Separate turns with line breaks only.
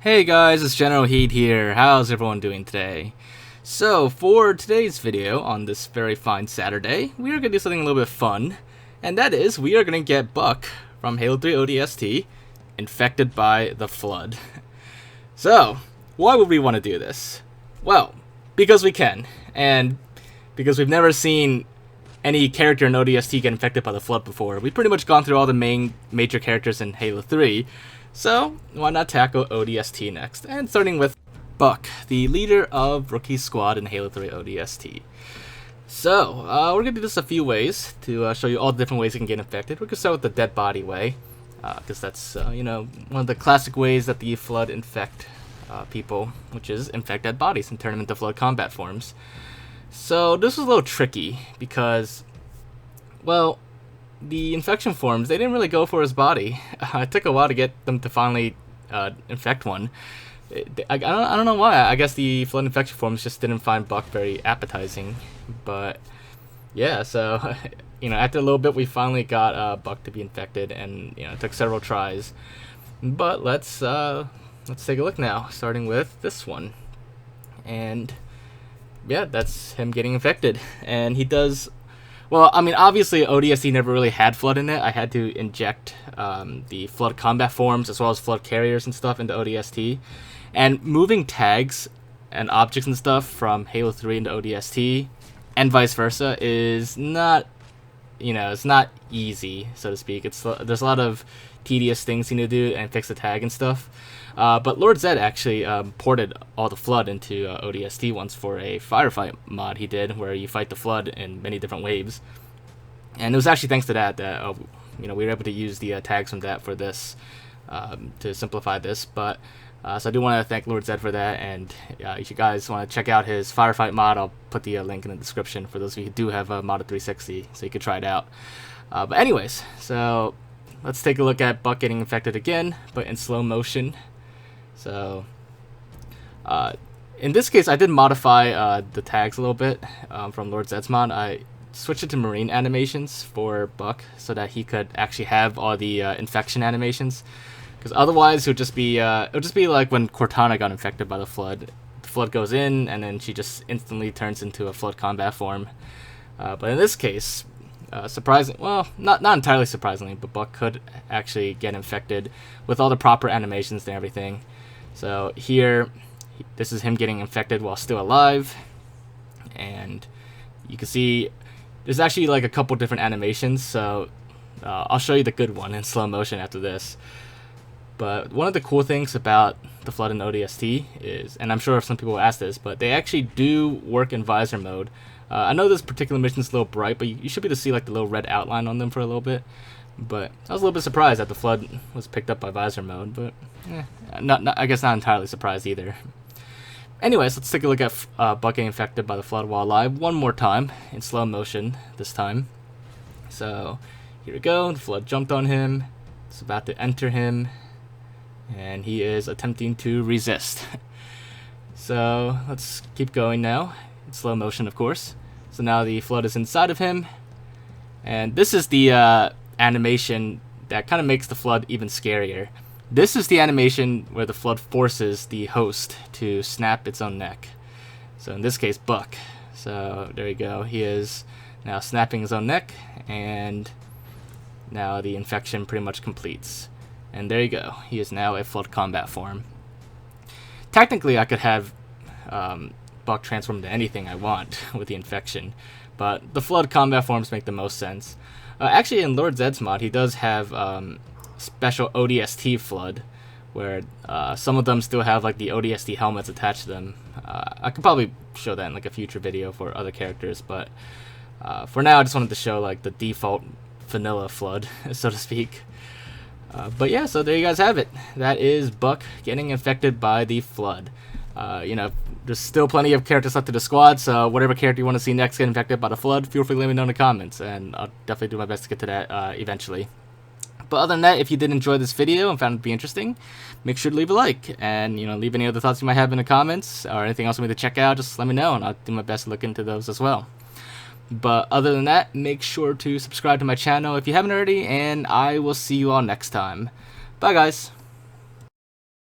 Hey guys, it's Generalkidd here. How's everyone doing today? So, for today's video on this very fine Saturday, we are going to do something a little bit fun, and that is we are going to get Buck from Halo 3 ODST infected by the Flood. So, why would we want to do this? Well, because we can, and because we've never seen any character in ODST get infected by the Flood before. We've pretty much gone through all the major characters in Halo 3, so why not tackle ODST next? And starting with Buck, the leader of Rookie Squad in Halo 3 ODST. So, we're going to do this a few ways to show you all the different ways you can get infected. We're going to start with the dead body way, because that's, one of the classic ways that the Flood infect people, which is infect dead bodies and turn them into Flood combat forms. So, this was a little tricky, because, well, the infection forms, they didn't really go for his body. It took a while to get them to finally infect one. I don't know why. I guess the Flood infection forms just didn't find Buck very appetizing. But yeah, so after a little bit, we finally got Buck to be infected, and it took several tries. But let's take a look now, starting with this one. And yeah, that's him getting infected, and he does. Well, I mean, obviously, ODST never really had Flood in it. I had to inject the Flood combat forms as well as Flood carriers and stuff into ODST. And moving tags and objects and stuff from Halo 3 into ODST and vice versa is not, it's not easy, so to speak. There's a lot of tedious things you need to do and fix the tag and stuff. But Lord Zed actually ported all the Flood into ODST once for a firefight mod he did, where you fight the Flood in many different waves. And it was actually thanks to that we were able to use the tags from that for this to simplify this. But so I do want to thank Lord Zed for that, and if you guys want to check out his firefight mod, I'll put the link in the description for those of you who do have a mod of 360, so you can try it out. But anyways, so let's take a look at Buck getting infected again, but in slow motion. So, in this case, I did modify the tags a little bit from Lord Zed's mod. I switched it to marine animations for Buck so that he could actually have all the infection animations. Because otherwise, it would just be like when Cortana got infected by the Flood. The Flood goes in, and then she just instantly turns into a Flood combat form. But in this case, not entirely surprisingly, but Buck could actually get infected with all the proper animations and everything. So here, this is him getting infected while still alive, and you can see there's actually like a couple different animations, so I'll show you the good one in slow motion after this. But one of the cool things about the Flood in ODST is, and I'm sure some people will ask this, but they actually do work in visor mode. I know this particular mission is a little bright, but you should be able to see like the little red outline on them for a little bit. But I was a little bit surprised that the Flood was picked up by visor mode, but I guess not entirely surprised either. Anyways, let's take a look at Buck getting infected by the Flood while alive one more time in slow motion this time. So here we go. The Flood jumped on him. It's about to enter him, and he is attempting to resist. So let's keep going now in slow motion, of course. So now the Flood is inside of him, and this is the animation that kind of makes the Flood even scarier. This is the animation where the Flood forces the host to snap its own neck. So in this case, Buck. So there you go. He is now snapping his own neck, and now the infection pretty much completes. And there you go. He is now a Flood combat form. Technically, I could have Buck transform into anything I want with the infection, but the Flood combat forms make the most sense. Actually, in Lord Zed's mod, he does have special ODST Flood, where some of them still have like the ODST helmets attached to them. I could probably show that in like a future video for other characters, but for now, I just wanted to show like the default vanilla Flood, so to speak. But yeah, so there you guys have it. That is Buck getting infected by the Flood. There's still plenty of characters left to the squad, so whatever character you want to see next get infected by the Flood, feel free to let me know in the comments, and I'll definitely do my best to get to that eventually. But other than that, if you did enjoy this video and found it to be interesting, make sure to leave a like, and leave any other thoughts you might have in the comments, or anything else you want me to check out, just let me know, and I'll do my best to look into those as well. But other than that, make sure to subscribe to my channel if you haven't already, and I will see you all next time. Bye guys!